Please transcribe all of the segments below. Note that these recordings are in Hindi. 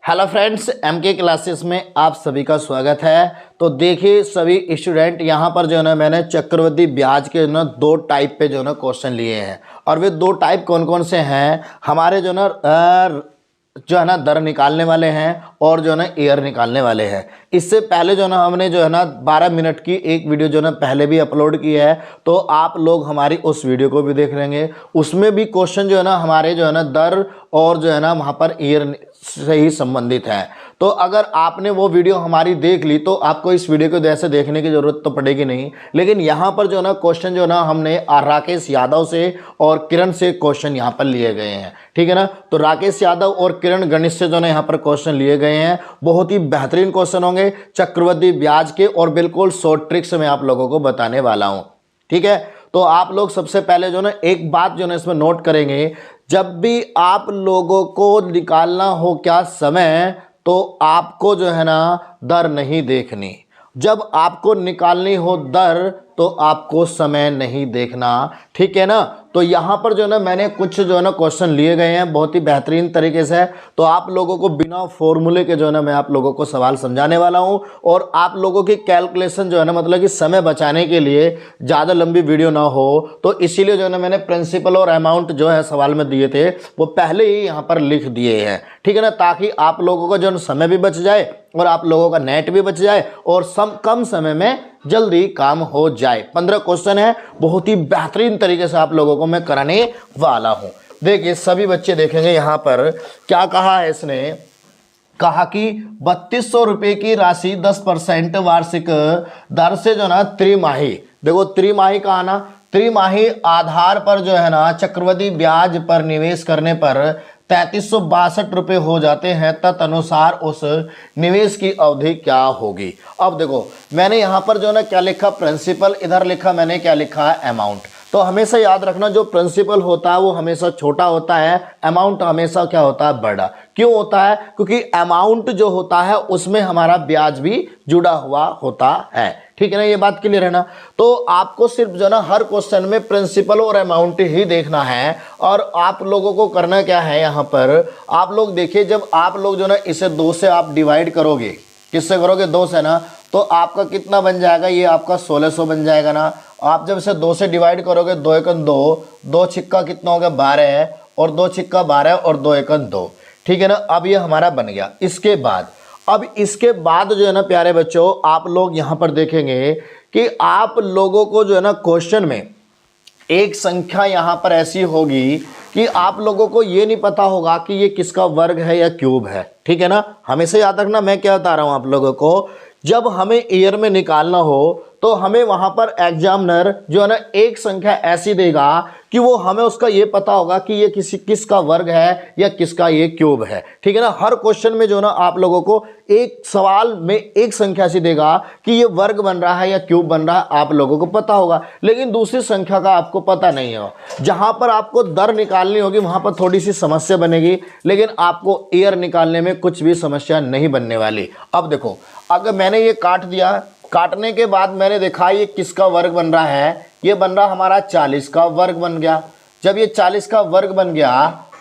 हेलो फ्रेंड्स, एमके क्लासेस में आप सभी का स्वागत है। तो देखिए सभी स्टूडेंट, यहाँ पर जो है ना मैंने चक्रवृद्धि ब्याज के जो ना दो टाइप पे जो है ना क्वेश्चन लिए हैं। और वे दो टाइप कौन कौन से हैं हमारे जो है ना दर निकालने वाले हैं और जो है ना ईयर निकालने वाले हैं। इससे पहले जो है ना हमने जो है ना 12 मिनट की एक वीडियो जो है ना पहले भी अपलोड की है, तो आप लोग हमारी उस वीडियो को भी देख लेंगे। उसमें भी क्वेश्चन जो है ना हमारे जो है ना दर और जो है ना वहाँ पर ईयर से ही संबंधित है। तो अगर आपने वो वीडियो हमारी देख ली तो आपको इस वीडियो को जैसे देखने की जरूरत तो पड़ेगी नहीं। लेकिन यहाँ पर जो है ना क्वेश्चन जो है ना हमने राकेश यादव से और किरण से क्वेश्चन यहाँ पर लिए गए हैं, ठीक है ना। तो राकेश यादव और किरण गणित से जो है यहाँ पर क्वेश्चन लिए गए हैं। बहुत ही बेहतरीन क्वेश्चन होंगे चक्रवृद्धि ब्याज के, और बिल्कुल शॉर्ट ट्रिक्स में आप लोगों को बताने वाला हूँ, ठीक है। तो आप लोग सबसे पहले जो ना एक बात जो ना इसमें नोट करेंगे, जब भी आप लोगों को निकालना हो क्या समय, तो आपको जो है ना दर नहीं देखनी। जब आपको निकालनी हो दर तो आपको समय नहीं देखना, ठीक है ना। तो यहाँ पर जो है ना मैंने कुछ जो है ना क्वेश्चन लिए गए हैं बहुत ही बेहतरीन तरीके से। तो आप लोगों को बिना फॉर्मूले के जो है ना मैं आप लोगों को सवाल समझाने वाला हूँ। और आप लोगों की कैलकुलेशन जो है ना मतलब कि समय बचाने के लिए ज़्यादा लंबी वीडियो ना हो, तो इसीलिए जो है ना मैंने प्रिंसिपल और अमाउंट जो है सवाल में दिए थे वो पहले ही यहाँ पर लिख दिए हैं, ठीक है ना। ताकि आप लोगों का जो समय भी बच जाए और आप लोगों का नेट भी बच जाए और कम समय में जल्दी काम हो जाए। 15 क्वेश्चन है, बहुत ही बेहतरीन तरीके से आप लोगों को मैं कराने वाला हूं। देखिए सभी बच्चे देखेंगे यहाँ पर क्या कहा है इसने। कहा कि 3200 रुपये की राशि 10% वार्षिक दर से जो ना त्रिमाही, देखो त्रिमाही का आना, त्रिमाही आधार पर जो है ना चक्रवृद्धि ब्याज पर निवेश करने पर 3362 रुपये हो जाते हैं, तदनुसार उस निवेश की अवधि क्या होगी। अब देखो मैंने यहाँ पर जो ना क्या लिखा, प्रिंसिपल, इधर लिखा मैंने क्या लिखा है, अमाउंट। तो हमेशा याद रखना जो प्रिंसिपल होता है वो हमेशा छोटा होता है, अमाउंट हमेशा क्या होता है, बड़ा। क्यों होता है? क्योंकि अमाउंट जो होता है उसमें हमारा ब्याज भी जुड़ा हुआ होता है, ठीक है ना। ये बात क्लियर है ना। तो आपको सिर्फ जो ना हर क्वेश्चन में प्रिंसिपल और अमाउंट ही देखना है। और आप लोगों को करना क्या है, यहाँ पर आप लोग देखिए, जब आप लोग जो ना इसे 2 से आप डिवाइड करोगे, किससे करोगे, 2 से ना, तो आपका कितना बन जाएगा, ये आपका 1600 बन जाएगा ना। आप जब इसे 2 से डिवाइड करोगे, 2 एकन 2, 2 छिक्का कितना हो गया, 12, और 2 छिक्का 12 और 2 एकन 2, ठीक है ना। अब ये हमारा बन गया। इसके बाद जो है ना प्यारे बच्चों, आप लोग यहाँ पर देखेंगे कि आप लोगों को जो है ना क्वेश्चन में एक संख्या यहाँ पर ऐसी होगी कि आप लोगों को ये नहीं पता होगा कि ये किसका वर्ग है या क्यूब है, ठीक है ना। हमेशा याद रखना मैं क्या बता रहा हूँ आप लोगों को, जब हमें ईयर में निकालना हो तो हमें वहां पर एग्जामिनर जो है ना एक संख्या ऐसी देगा कि वो हमें उसका ये पता होगा कि ये किसका वर्ग है या किसका ये क्यूब है, ठीक है ना। हर क्वेश्चन में जो है ना आप लोगों को एक सवाल में एक संख्या ऐसी देगा कि ये वर्ग बन रहा है या क्यूब बन रहा है, आप लोगों को पता होगा। लेकिन दूसरी संख्या का आपको पता नहीं हो। जहां पर आपको दर निकालनी होगी वहां पर थोड़ी सी समस्या बनेगी, लेकिन आपको ईयर निकालने में कुछ भी समस्या नहीं बनने वाली। अब देखो, अगर मैंने ये काट दिया, काटने के बाद मैंने देखा ये किसका वर्ग बन रहा है, ये बन रहा हमारा 40 का वर्ग बन गया। जब ये 40 का वर्ग बन गया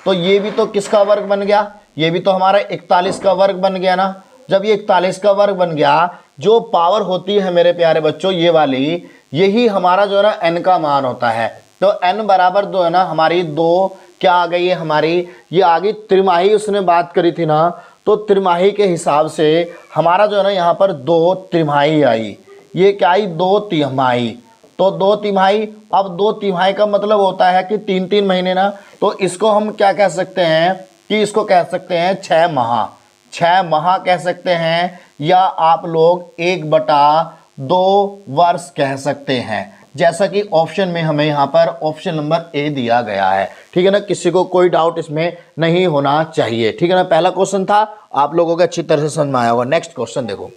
तो ये भी तो किसका वर्ग बन गया, ये भी तो हमारा 41 का वर्ग बन गया ना। जब ये 41 का वर्ग बन गया, जो पावर होती है मेरे प्यारे बच्चों ये वाली, यही हमारा जो है ना n का मान होता है। तो n बराबर जो है ना हमारी 2 क्या आ गई है हमारी, ये आ गई त्रिमाही, उसने बात करी थी ना। तो त्रिमाही के हिसाब से हमारा जो है ना यहाँ पर 2 तिमाही आई, ये क्या आई, 2 तिमाही। तो 2 तिमाही, अब 2 तिमाही का मतलब होता है कि 3-3 महीने ना। तो इसको हम क्या कह सकते हैं कि इसको कह सकते हैं 6 माह, 6 माह कह सकते हैं, या आप लोग 1/2 वर्ष कह सकते हैं, जैसा कि ऑप्शन में हमें यहाँ पर ऑप्शन नंबर ए दिया गया है, ठीक है ना। किसी को कोई डाउट इसमें नहीं होना चाहिए, ठीक है ना। पहला क्वेश्चन था, आप लोगों को अच्छी तरह से समझ में आया होगा। नेक्स्ट क्वेश्चन देखो,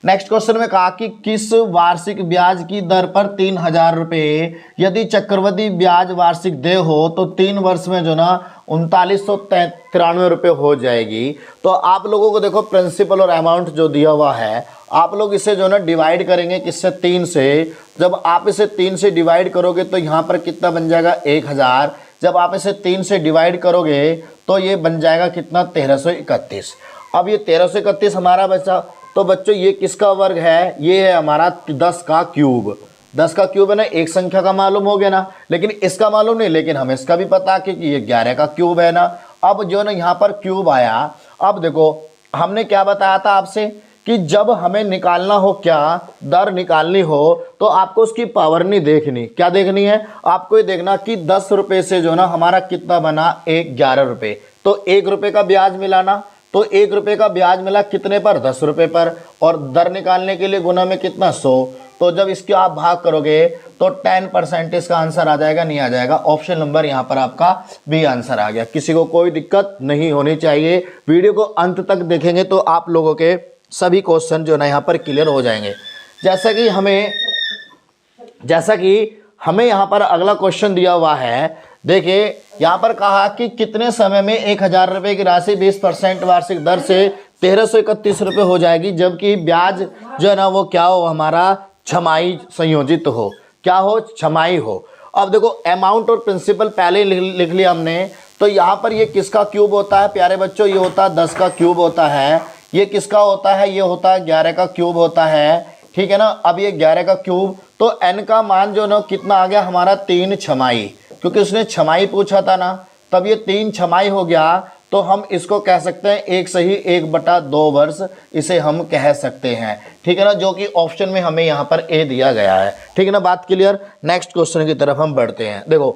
नेक्स्ट क्वेश्चन में कहा कि किस वार्षिक ब्याज की दर पर 3000 रुपये यदि चक्रवृद्धि ब्याज वार्षिक दे हो तो 3 वर्ष में जो ना 3993 रुपये हो जाएगी। तो आप लोगों को देखो प्रिंसिपल और अमाउंट जो दिया हुआ है, आप लोग इसे जो ना डिवाइड करेंगे किससे, 3 से। जब आप इसे 3 से डिवाइड करोगे तो यहाँ पर कितना बन जाएगा, 1000। जब आप इसे 3 से डिवाइड करोगे तो ये बन जाएगा कितना 1331। अब ये 1331 हमारा बचा, तो बच्चों ये किसका वर्ग है, ये है हमारा 10 का क्यूब। 10 का क्यूब है ना, एक संख्या का मालूम हो गया ना, लेकिन इसका मालूम नहीं, लेकिन हमें इसका भी पता कि ये 11 का क्यूब है ना। अब जो ना यहाँ पर क्यूब आया, अब देखो हमने क्या बताया था आपसे कि जब हमें निकालना हो, क्या दर निकालनी हो, तो आपको उसकी पावर नहीं देखनी, क्या देखनी है आपको ये देखना कि 10 रुपये से जो ना हमारा कितना बना 11 रुपये, तो 1 रुपये का ब्याज मिला ना, तो 1 रुपये का ब्याज मिला कितने पर 10 रुपये पर, और दर निकालने के लिए गुना में कितना 100, तो जब इसके आप भाग करोगे तो 10% इसका आंसर आ जाएगा, नहीं आ जाएगा। ऑप्शन नंबर यहाँ पर आपका बी आंसर आ गया। किसी को कोई दिक्कत नहीं होनी चाहिए, वीडियो को अंत तक देखेंगे तो आप लोगों के सभी क्वेश्चन जो ना यहाँ पर क्लियर हो जाएंगे। जैसा कि हमें यहाँ पर अगला क्वेश्चन दिया हुआ है, देखिए यहाँ पर कहा कि कितने समय में 1000 रुपये की राशि 20% वार्षिक दर से 1331 रुपये हो जाएगी, जबकि ब्याज जो है ना वो क्या हो, हमारा छमाही संयोजित हो, क्या हो, छमाही हो। अब देखो अमाउंट और प्रिंसिपल पहले लिख लिया हमने, तो यहाँ पर ये किसका क्यूब होता है प्यारे बच्चों, ये होता है 10 का क्यूब होता है। ये किसका होता है, ये होता है 11 का क्यूब होता है, ठीक है ना। अब ये 11 का क्यूब, तो n का मान जो ना कितना आ गया हमारा 3 छमाही, क्योंकि उसने छमाही पूछा था ना, तब ये 3 छमाही हो गया। तो हम इसको कह सकते हैं 1 सही 1/2 वर्ष, इसे हम कह सकते हैं, ठीक है ना, जो कि ऑप्शन में हमें यहाँ पर ए दिया गया है, ठीक है ना, बात क्लियर। नेक्स्ट क्वेश्चन की तरफ हम बढ़ते हैं। देखो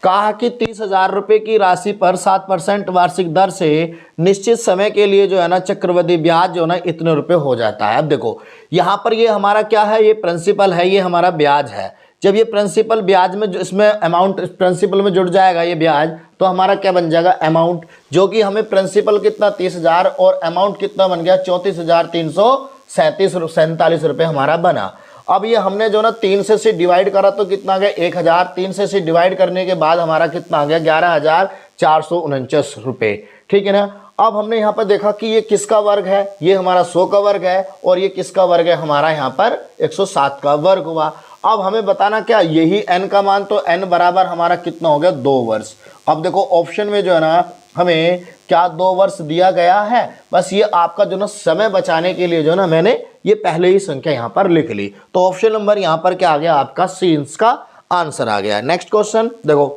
कहा कि 30,000 रुपये की राशि पर 7% वार्षिक दर से निश्चित समय के लिए जो है ना चक्रवृद्धि ब्याज जो है ना इतने रुपए हो जाता है। अब देखो यहाँ पर ये हमारा क्या है, ये प्रिंसिपल है, ये हमारा ब्याज है। जब ये प्रिंसिपल ब्याज में इसमें अमाउंट प्रिंसिपल में जुड़ जाएगा ये ब्याज, तो हमारा क्या बन जाएगा अमाउंट, जो कि हमें प्रिंसिपल कितना 30,000 और अमाउंट कितना बन गया 34,347 रुपये हमारा बना। अब ये हमने जो ना 3 से डिवाइड करा तो कितना आ गया 1000, 3 से डिवाइड करने के बाद हमारा कितना आ गया 11,449 रुपये, ठीक है ना। अब हमने यहाँ पर देखा कि ये किसका वर्ग है, ये हमारा 100 का वर्ग है, और ये किसका वर्ग है हमारा यहाँ पर 107 का वर्ग हुआ। अब हमें बताना क्या, यही n का मान, तो n बराबर हमारा कितना हो गया 2 वर्ष। अब देखो ऑप्शन में जो है ना हमें क्या 2 वर्ष दिया गया है, बस ये आपका जो ना समय बचाने के लिए जो ना मैंने ये पहले ही संख्या यहाँ पर लिख ली, तो ऑप्शन नंबर यहाँ पर क्या आ गया आपका सी का आंसर आ गया। नेक्स्ट क्वेश्चन देखो,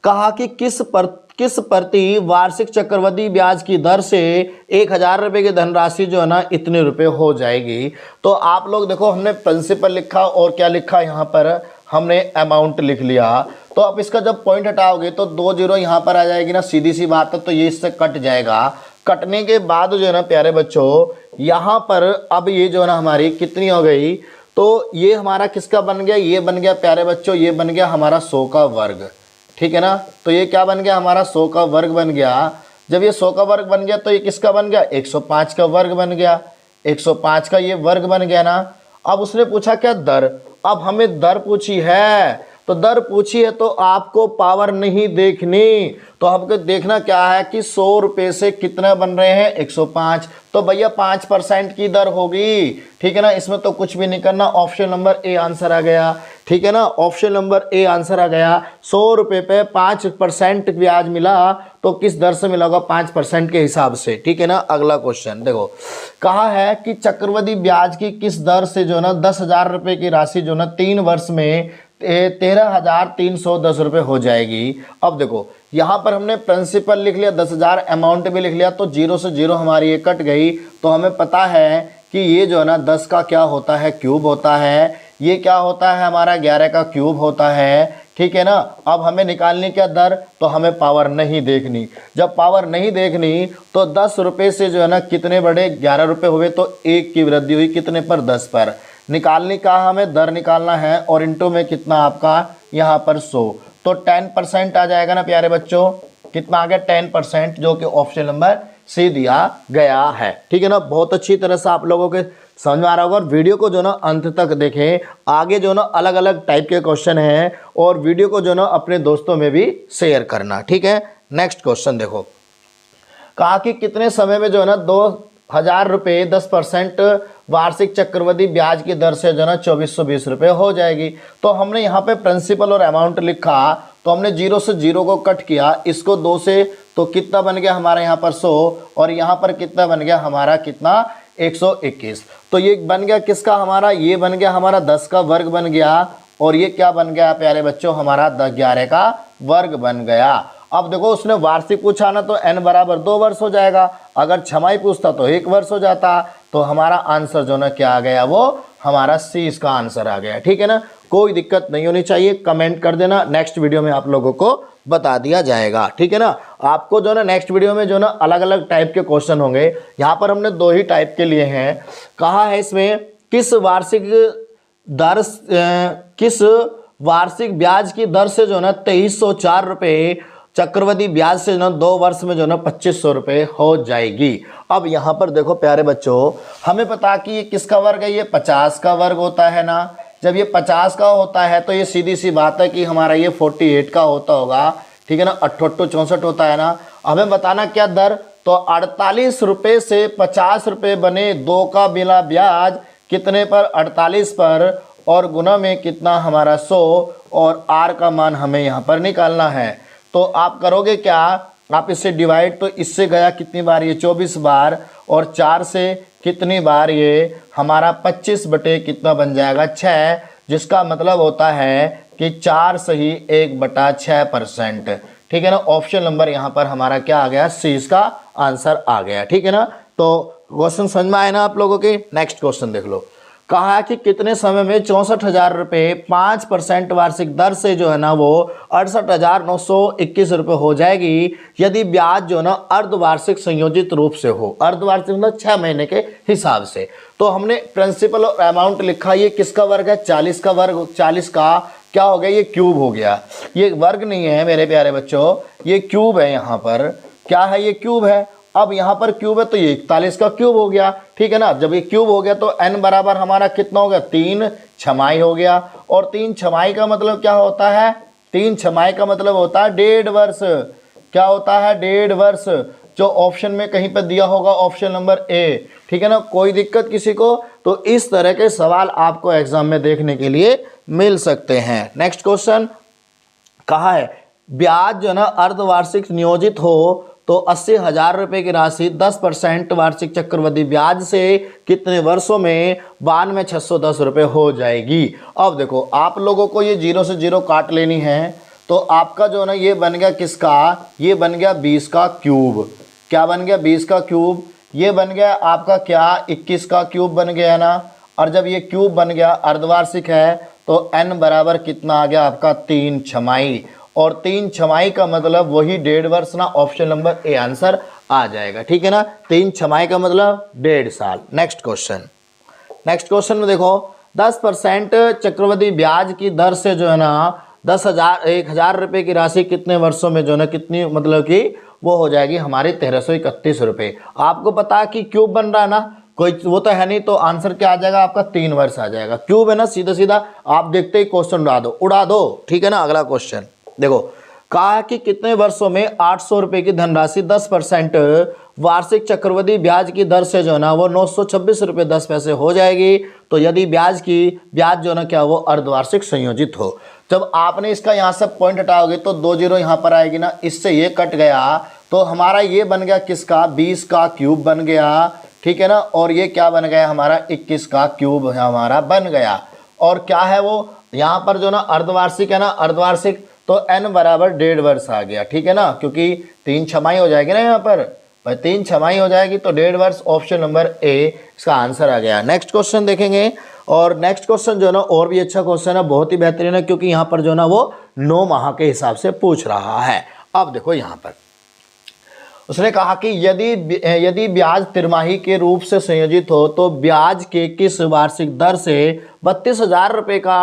कहा कि किस प्रति वार्षिक चक्रवृद्धि ब्याज की दर से 1000 रुपये की धनराशि जो है ना इतने रुपए हो जाएगी। तो आप लोग देखो हमने प्रिंसिपल लिखा और क्या लिखा यहाँ पर हमने अमाउंट लिख लिया। तो अब इसका जब पॉइंट हटाओगे तो 2 जीरो यहाँ पर आ जाएगी ना, सीधी सी बात है, तो ये इससे कट जाएगा। कटने के बाद जो है ना प्यारे बच्चों यहाँ पर अब ये जो है ना हमारी कितनी हो गई, तो ये हमारा किसका बन गया, ये बन गया प्यारे बच्चों, ये बन गया हमारा 100 का वर्ग, ठीक है ना। तो ये क्या बन गया हमारा 100 का वर्ग बन गया। जब ये 100 का वर्ग बन गया तो ये किसका बन गया 105 का वर्ग बन गया, 105 का ये वर्ग बन गया ना। अब उसने पूछा क्या दर, अब हमें दर पूछी है, तो दर पूछी है तो आपको पावर नहीं देखनी, तो आपको देखना क्या है कि 100 रुपये से कितना बन रहे हैं 105, तो भैया 5% की दर होगी, ठीक है ना। इसमें तो कुछ भी नहीं करना, ऑप्शन नंबर ए आंसर आ गया, ठीक है ना, ऑप्शन नंबर ए आंसर आ गया। 100 रुपये पे 5% ब्याज मिला, तो किस दर से मिला होगा 5% के हिसाब से, ठीक है ना। अगला क्वेश्चन देखो, कहा है कि चक्रवृद्धि ब्याज की किस दर से जो ना 10,000 रुपये की राशि जो ना 3 वर्ष में 13,310 रुपये हो जाएगी। अब देखो यहाँ पर हमने प्रिंसिपल लिख लिया 10,000, अमाउंट भी लिख लिया, तो 0 से 0 हमारी ये कट गई। तो हमें पता है कि ये जो है ना 10 का क्या होता है क्यूब होता है, ये क्या होता है हमारा 11 का क्यूब होता है, ठीक है ना। अब हमें निकालनी क्या दर, तो हमें पावर नहीं देखनी। जब पावर नहीं देखनी तो 10 रुपये से जो है ना कितने बढ़े 11 रुपये हुए, तो 1 की वृद्धि हुई कितने पर 10 पर। निकालने का हमें दर निकालना है, और इंटू में कितना आपका यहाँ पर 100, तो 10% आ जाएगा ना प्यारे बच्चों, कितना आ गया 10%, जो कि ऑप्शन नंबर सी दिया गया है, ठीक है ना। बहुत अच्छी तरह से आप लोगों के समझ में आ रहा होगा, और वीडियो को जो ना अंत तक देखें, आगे जो ना अलग अलग टाइप के क्वेश्चन हैं, और वीडियो को जो ना अपने दोस्तों में भी शेयर करना, ठीक है। नेक्स्ट क्वेश्चन देखो, कहा कि कितने समय में जो है ना 2,000 रुपये 10% वार्षिक चक्रवृद्धि ब्याज की दर से जो है ना 2420 रुपये हो जाएगी। तो हमने यहाँ पे प्रिंसिपल और अमाउंट लिखा, तो हमने 0 से 0 को कट किया, इसको 2 से, तो कितना बन गया हमारा यहाँ पर 100, और यहाँ पर कितना बन गया हमारा कितना 121। तो ये बन गया किसका हमारा, ये बन गया हमारा 10 का वर्ग बन गया, और ये क्या बन गया प्यारे बच्चों हमारा 11 का वर्ग बन गया। अब देखो उसने वार्षिक पूछा ना, तो n बराबर 2 वर्ष हो जाएगा, अगर छमाही पूछता तो 1 वर्ष हो जाता। तो हमारा आंसर जो ना क्या आ गया, वो हमारा सी इसका आंसर आ गया। ठीक है ना, कोई दिक्कत नहीं होनी चाहिए, कमेंट कर देना, नेक्स्ट वीडियो में आप लोगों को बता दिया जाएगा। ठीक है ना, आपको जो ना नेक्स्ट वीडियो में जो ना अलग अलग टाइप के क्वेश्चन होंगे। यहाँ पर हमने 2 ही टाइप के लिए हैं। कहा है इसमें किस वार्षिक ब्याज की दर से जो ना 2304 रुपये चक्रवृद्धि ब्याज से जो ना 2 वर्ष में जो ना 2500 रुपये हो जाएगी। अब यहाँ पर देखो प्यारे बच्चों, हमें पता कि ये किसका वर्ग है, ये 50 का वर्ग होता है ना। जब ये 50 का होता है तो ये सीधी सी बात है कि हमारा ये 48 का होता होगा। ठीक है ना, 88 64 होता है ना। हमें बताना क्या दर, तो 48 रुपये से 50 रुपये बने, 2 का बिना ब्याज कितने पर, 48 पर, और गुना में कितना हमारा 100, और आर का मान हमें यहाँ पर निकालना है। तो आप करोगे क्या, आप इससे डिवाइड, तो इससे गया कितनी बार, ये 24 बार, और 4 से कितनी बार, ये हमारा 25 बटे कितना बन जाएगा 6, जिसका मतलब होता है कि 4 सही 1/6%। ठीक है ना, ऑप्शन नंबर यहाँ पर हमारा क्या आ गया, सी इसका आंसर आ गया। ठीक है ना, तो क्वेश्चन समझ में आए ना आप लोगों के। नेक्स्ट क्वेश्चन देख लो। कहा है कि कितने समय में 64,000 रुपये 5% वार्षिक दर से जो है ना वो 68,921 रुपये हो जाएगी, यदि ब्याज जो ना अर्धवार्षिक संयोजित रूप से हो। अर्धवार्षिक मतलब 6 महीने के हिसाब से। तो हमने प्रिंसिपल और अमाउंट लिखा, ये किसका वर्ग है, 40 का वर्ग। 40 का क्या हो गया, ये क्यूब हो गया। ये वर्ग नहीं है मेरे प्यारे बच्चों, ये क्यूब है। यहाँ पर क्या है, ये क्यूब है। अब यहाँ पर क्यूब है तो ये 41 का क्यूब हो गया। ठीक है ना, जब ये क्यूब हो गया तो n बराबर हमारा कितना हो गया, 3 छमाही हो गया। और 3 छमाही का मतलब क्या होता है, 3 छमाही का मतलब होता है 1.5 वर्ष। क्या होता है, 1.5 वर्ष, जो ऑप्शन में कहीं पर दिया होगा, ऑप्शन नंबर ए। ठीक है ना, कोई दिक्कत किसी को, तो इस तरह के सवाल आपको एग्जाम में देखने के लिए मिल सकते हैं। नेक्स्ट क्वेश्चन कहा है, ब्याज जो ना अर्धवार्षिक नियोजित हो तो 80,000 रुपये की राशि 10% वार्षिक चक्रवृद्धि ब्याज से कितने वर्षों में 92,610 रुपये हो जाएगी। अब देखो आप लोगों को ये 0 से 0 काट लेनी है, तो आपका जो ना ये बन गया किसका, ये बन गया 20 का क्यूब। क्या बन गया, 20 का क्यूब। ये बन गया आपका क्या, 21 का क्यूब बन गया ना। और जब ये क्यूब बन गया, अर्धवार्षिक है, तो n बराबर कितना आ गया आपका 3 छमाही। और 3 छमाही का मतलब वही 1.5 वर्ष ना, ऑप्शन नंबर ए आंसर आ जाएगा। ठीक है ना, 3 छमाही का मतलब 1.5 साल। नेक्स्ट क्वेश्चन में देखो, 10% चक्रवृद्धि ब्याज की दर से जो है ना 1,000 रुपये की राशि कितने वर्षों में जो है ना कितनी, मतलब कि वो हो जाएगी हमारी 1331 रुपये। आपको पता है कि क्यूब बन रहा है ना, कोई वो तो है नहीं, तो आंसर क्या आ जाएगा आपका 3 वर्ष आ जाएगा। क्यूब है ना, सीधा सीधा आप देखते ही क्वेश्चन उड़ा दो। ठीक है ना, अगला क्वेश्चन देखो, कहा कि कितने वर्षों में 800 रुपये की धनराशि 10% वार्षिक चक्रवृद्धि ब्याज की दर से जो है ना वो 926 रुपये 10 पैसे हो जाएगी, तो यदि ब्याज जो ना क्या वो अर्धवार्षिक संयोजित हो। जब आपने इसका यहाँ से पॉइंट हटाओगे तो 2 0 यहाँ पर आएगी ना, इससे ये कट गया, तो हमारा ये बन गया किसका, 20 का क्यूब बन गया। ठीक है ना, और ये क्या बन गया हमारा 21 का क्यूब हमारा बन गया। और क्या है वो यहाँ पर जो ना अर्धवार्षिक है ना, अर्धवार्षिक, तो n बराबर 1.5 वर्ष आ गया। ठीक है ना, क्योंकि 3 छमाही हो जाएगी ना, यहाँ पर भाई 3 छमाही हो जाएगी, तो 1.5 वर्ष, ऑप्शन नंबर ए इसका आंसर आ गया। नेक्स्ट क्वेश्चन देखेंगे, और नेक्स्ट क्वेश्चन जो ना और भी अच्छा क्वेश्चन है, बहुत ही बेहतरीन है, क्योंकि यहाँ पर जो ना वो 9 माह के हिसाब से पूछ रहा है। अब देखो यहाँ पर उसने कहा कि यदि ब्याज तिमाही के रूप से संयोजित हो तो ब्याज के किस वार्षिक दर से 32,000 रुपये का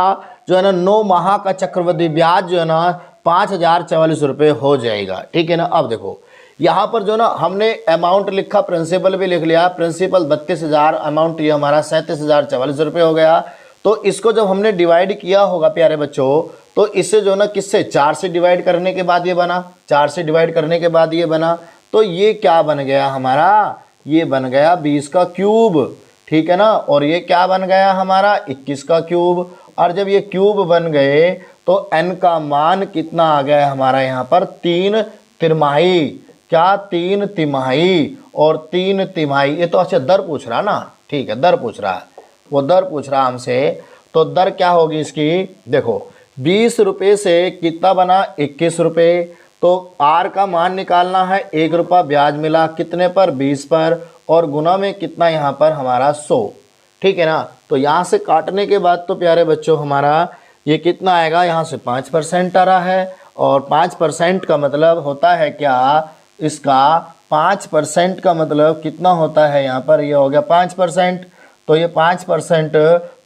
जो है ना 9 माह का चक्रवृद्धि ब्याज जो है ना 5,044 रुपये हो जाएगा। ठीक है ना, अब देखो यहाँ पर जो ना हमने अमाउंट लिखा, प्रिंसिपल भी लिख लिया, प्रिंसिपल 32,000, अमाउंट ये हमारा 37,044 रुपये हो गया। तो इसको जब हमने डिवाइड किया होगा प्यारे बच्चों, तो इससे जो ना किससे, 4 से डिवाइड करने के बाद ये बना, 4 से डिवाइड करने के बाद ये बना, तो ये क्या बन गया हमारा, ये बन गया 20 का क्यूब। ठीक है ना, और ये क्या बन गया हमारा 21 का क्यूब। और जब ये क्यूब बन गए तो n का मान कितना आ गया है हमारा यहाँ पर 3 तिमाही। क्या 3 तिमाही और 3 तिमाही, ये तो अच्छा दर पूछ रहा ना, ठीक है दर पूछ रहा है, वो दर पूछ रहा हमसे। तो दर क्या होगी इसकी, देखो 20 रुपये से कितना बना 21 रुपये, तो r का मान निकालना है, 1 रुपया ब्याज मिला कितने पर 20 पर, और गुना में कितना यहाँ पर हमारा 100, ठीक है ना। तो यहाँ से काटने के बाद तो प्यारे बच्चों हमारा ये कितना आएगा, यहाँ से 5% आ रहा है, और 5% का मतलब होता है क्या, इसका 5% का मतलब कितना होता है यहाँ पर, ये हो गया 5%। तो ये 5%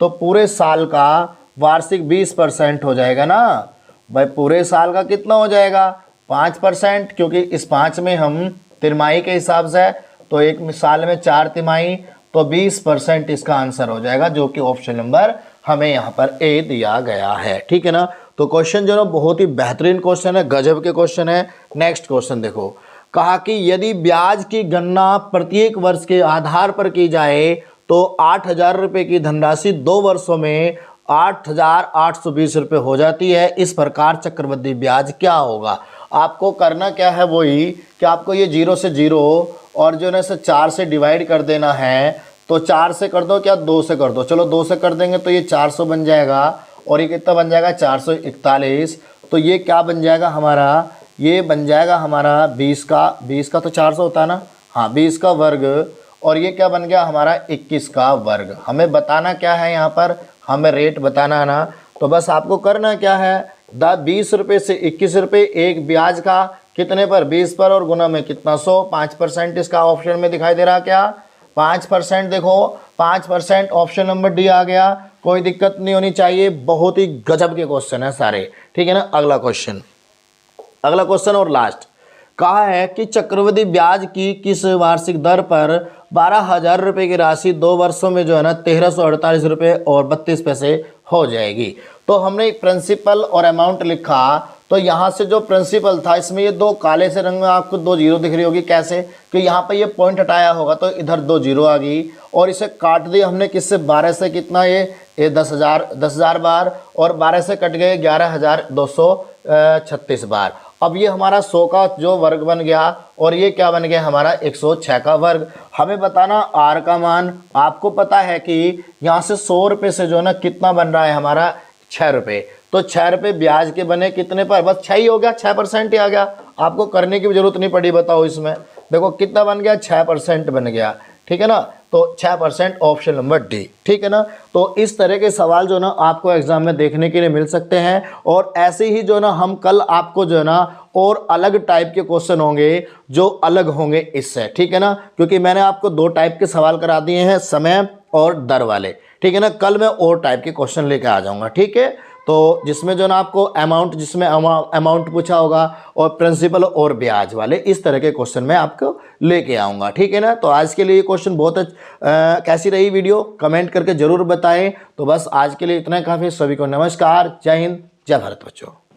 तो पूरे साल का वार्षिक 20% हो जाएगा ना भाई, पूरे साल का कितना हो जाएगा 5%, क्योंकि इस 5 में हम तिमाही के हिसाब से, तो एक साल में 4 तिमाही, तो 20% इसका आंसर हो जाएगा, जो कि ऑप्शन नंबर हमें यहाँ पर ए दिया गया है, ठीक है ना। तो क्वेश्चन जो ना बहुत ही बेहतरीन क्वेश्चन है, गजब के क्वेश्चन है। नेक्स्ट क्वेश्चन देखो, कहा कि यदि ब्याज की गणना प्रत्येक वर्ष के आधार पर की जाए तो 8,000 रुपये की धनराशि 2 वर्षों में 8,820 रुपये हो जाती है, इस प्रकार चक्रवृद्धि ब्याज क्या होगा। आपको करना क्या है, वही कि आपको ये 0 से 0 और जो है 4 से डिवाइड कर देना है। तो 4 से कर दो, क्या 2 से कर दो, चलो 2 से कर देंगे तो ये 400 बन जाएगा, और ये कितना बन जाएगा 441। तो ये क्या बन जाएगा हमारा, ये बन जाएगा हमारा 20 का तो 400 होता है ना, हाँ 20 का वर्ग, और ये क्या बन गया हमारा 21 का वर्ग। हमें बताना क्या है यहाँ पर, हमें रेट बताना है ना। तो बस आपको करना क्या है, 20 रुपये से 21 रुपये, एक ब्याज का कितने पर 20 पर, और गुना में कितना 100, 5% इसका ऑप्शन में दिखाई दे रहा क्या 5%। देखो 5% ऑप्शन नंबर डी आ गया, कोई दिक्कत नहीं होनी चाहिए, बहुत ही गजब के क्वेश्चन है सारे, ठीक है ना। अगला क्वेश्चन और लास्ट, कहा है कि चक्रवृद्धि ब्याज की किस वार्षिक दर पर 12,000 रुपये की राशि 2 वर्षों में जो है ना 1,348 रुपये और 32 पैसे हो जाएगी। तो हमने एक प्रिंसिपल और अमाउंट लिखा, तो यहाँ से जो प्रिंसिपल था इसमें ये 2 काले से रंग में आपको 2 जीरो दिख रही होगी, कैसे कि यहाँ पे ये पॉइंट हटाया होगा तो इधर 2 जीरो आ गई, और इसे काट दिया हमने किससे 12 से, कितना ये 10,000 बार, और 12 से कट गए 11,236 बार। अब ये हमारा 100 का जो वर्ग बन गया, और ये क्या बन गया हमारा 106 का वर्ग। हमें बताना आर का मान, आपको पता है कि यहाँ से 100 रुपये से जो है ना कितना बन रहा है हमारा 6 रुपये, तो 6 रुपये ब्याज के बने कितने पर, बस 6 ही हो गया, 6% ही आ गया, आपको करने की भी जरूरत नहीं पड़ी। बताओ इसमें देखो कितना बन गया 6% बन गया, ठीक है ना। तो 6% ऑप्शन नंबर डी, ठीक है ना। तो इस तरह के सवाल जो ना आपको एग्जाम में देखने के लिए मिल सकते हैं, और ऐसे ही जो ना हम कल आपको जो है ना और अलग टाइप के क्वेश्चन होंगे जो अलग होंगे इससे, ठीक है ना, क्योंकि मैंने आपको 2 टाइप के सवाल करा दिए हैं, समय और दर वाले, ठीक है ना। कल मैं और टाइप के क्वेश्चन लेके आ जाऊंगा, ठीक है। तो जिसमें जो ना आपको अमाउंट, जिसमें अमाउंट पूछा होगा, और प्रिंसिपल और ब्याज वाले, इस तरह के क्वेश्चन मैं आपको लेके आऊँगा, ठीक है ना। तो आज के लिए ये क्वेश्चन बहुत कैसी रही वीडियो, कमेंट करके ज़रूर बताएं। तो बस आज के लिए इतना काफ़ी, सभी को नमस्कार, जय हिंद, जय भारत बच्चों।